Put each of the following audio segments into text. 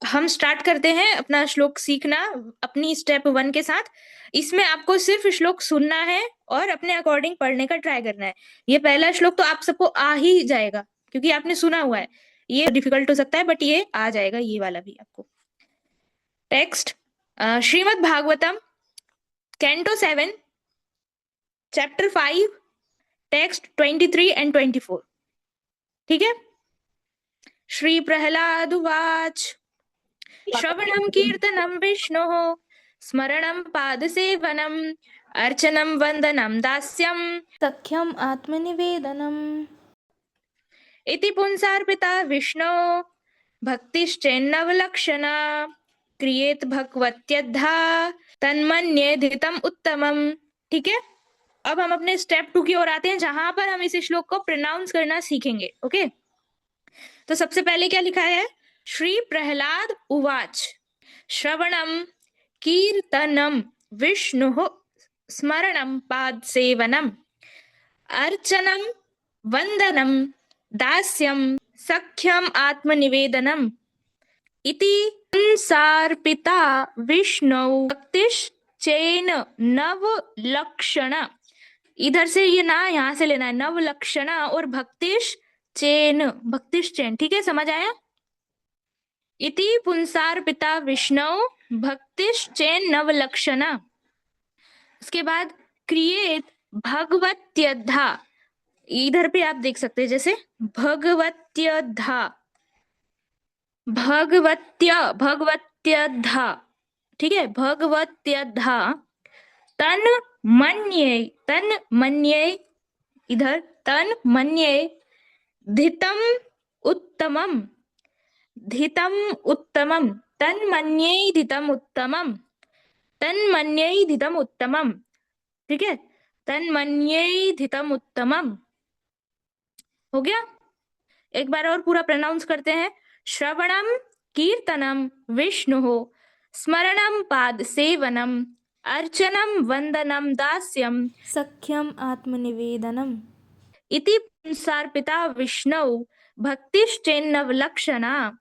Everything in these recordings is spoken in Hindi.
हम स्टार्ट करते हैं अपना श्लोक सीखना अपनी स्टेप 1 के साथ। इसमें आपको सिर्फ श्लोक सुनना है और अपने अकॉर्डिंग पढ़ने का ट्राई करना है। ये पहला श्लोक तो आप सबको आ ही जाएगा क्योंकि आपने सुना हुआ है। ये डिफिकल्ट हो सकता है बट ये आ जाएगा, ये वाला भी आपको। Text Shrimad Bhagavatam canto 7 chapter 5 text 23 and 24। ठीक है। श्री प्रहलाद उवाच श्रवणं कीर्तनं विष्णोः स्मरणं पादसेवनम् अर्चनं वन्दनं दास्यं सख्यम् आत्मनिवेदनम् इति पुंसार्पिता विष्णो भक्तिश्चेन्नवलक्षणा क्रियेत भगवत्यद्धा तन्मन्येधितम् उत्तमम्। ठीक है। अब हम अपने स्टेप 2 की ओर आते हैं जहां पर हम इस श्लोक को प्रोनाउंस करना सीखेंगे। ओके। तो सबसे पहले क्या लिखा है? श्री प्रहलाद उवाच श्रवणम कीर्तनम विष्णु स्मरणम पाद सेवनम अर्चनम वंदनम दास्यम सख्यम आत्मनिवेदनम इति संसार्पिता विष्णु भक्तिश्चेन नव लक्षण। इधर से ये ना यहां से लेना है, नव लक्षण और भक्तिश्चेन। ठीक है, समझ आया? इति पुंसार्पिता विष्णु भक्तिश्चेन नवलक्षणा। उसके बाद क्रिएट भगवत्यधा, इधर पे आप देख सकते हैं जैसे भगवत्यधा, भगवत्यधा। ठीक है, भगवत्यधा तन मन्ये, इधर तन मन्ये धितम उत्तमम, धितम उत्तमम, तन्मन्ये धितम उत्तमम, तन्मन्ये धितम उत्तमम। ठीक है, तन्मन्ये धितम उत्तमम हो गया। एक बार और पूरा प्रोनाउंस करते हैं। श्रवणम कीर्तनम विष्णु स्मरणम पाद सेवनम अर्चनम वंदनम दास्यम सख्यम् आत्मनिवेदनम् इति पुंसार्पिता विष्णु भक्तिश्चेन्नवलक्षणा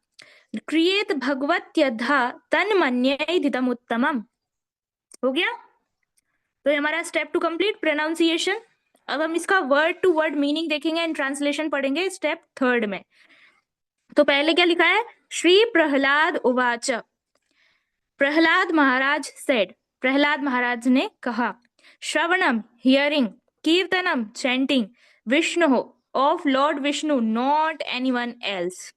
क्रिएत भगवत्यधा तन्मन्येधितम उत्तमम। हो गया। तो ये हमारा स्टेप 2 कंप्लीट, प्रोनाउंसिएशन। अब हम इसका वर्ड टू वर्ड मीनिंग देखेंगे एंड ट्रांसलेशन पढ़ेंगे स्टेप 3 में। तो पहले क्या लिखा है? श्री प्रहलाद उवाच, प्रहलाद महाराज सेड, प्रहलाद महाराज ने कहा, श्रवणम हियरिंग, कीर्तनम chanting, Vishnu of Lord Vishnu not anyone else.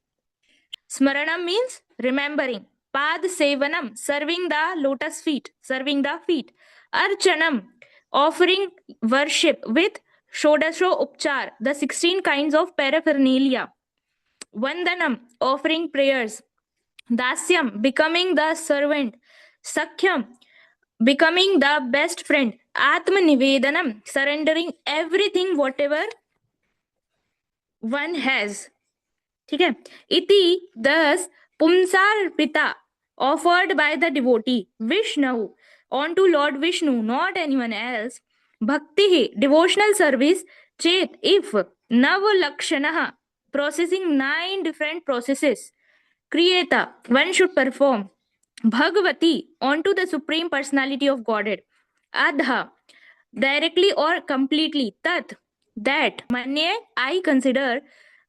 Smaranam means remembering. Pad Sevanam, serving the lotus feet, serving the feet. Archanam, offering worship with Shodasho Upchar, the 16 kinds of paraphernalia. Vandanam, offering prayers. Dasyam, becoming the servant. Sakhyam, becoming the best friend. Atmanivedanam, surrendering everything, whatever one has. ठीक है। इति thus पुंसार्पिता offered by the devotee Vishnu on to Lord Vishnu, not anyone else. Bhakti devotional service chet if navalakshana processing 9 different processes. Kriyeta one should perform. Bhagavati onto the supreme personality of Godhead. Adha directly or completely. Tat that. Manye I consider.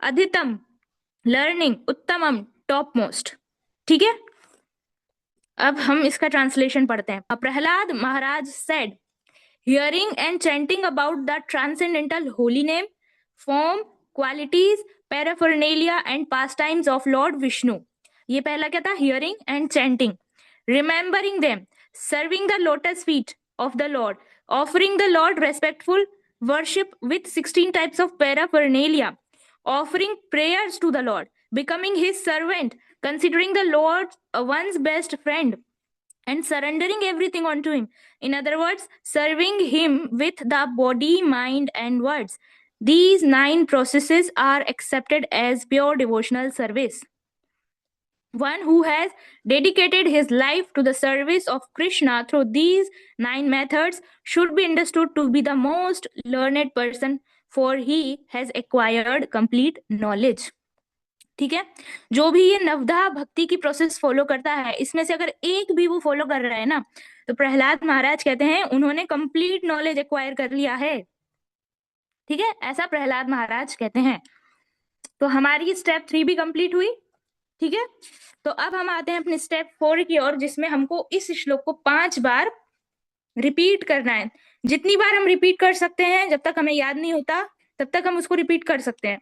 Adhitam learning, उत्तमम टॉप मोस्ट। ठीक है। अब हम इसका ट्रांसलेशन पढ़ते हैं। Prahlad Maharaj said, hearing and chanting about the transcendental holy name, form, qualities, paraphernalia and pastimes of Lord Vishnu. ये पहला क्या था? Hearing and chanting. Remembering them, serving the lotus feet of the Lord, offering the Lord respectful worship with 16 types of paraphernalia, offering prayers to the Lord, becoming his servant, considering the Lord one's best friend, and surrendering everything unto him. In other words, serving him with the body, mind, and words. These 9 processes are accepted as pure devotional service. One who has dedicated his life to the service of Krishna through these 9 methods should be understood to be the most learned person, for he has acquired complete knowledge. ठीक है। जो भी ये नवधा भक्ति की प्रोसेस फॉलो करता है, इसमें से अगर एक भी वो फॉलो कर रहा है ना, तो प्रहलाद महाराज कहते हैं उन्होंने कंप्लीट नॉलेज एक्वायर कर लिया है। ठीक है, ऐसा प्रहलाद महाराज कहते हैं। तो हमारी स्टेप 3 भी कंप्लीट हुई। ठीक है, तो अब हम आते हैं अपने स्टेप 4 की ओर, जिसमें हमको इस श्लोक को 5 बार रिपीट करना है। जितनी बार हम रिपीट कर सकते हैं, जब तक हमें याद नहीं होता तब तक हम उसको रिपीट कर सकते हैं।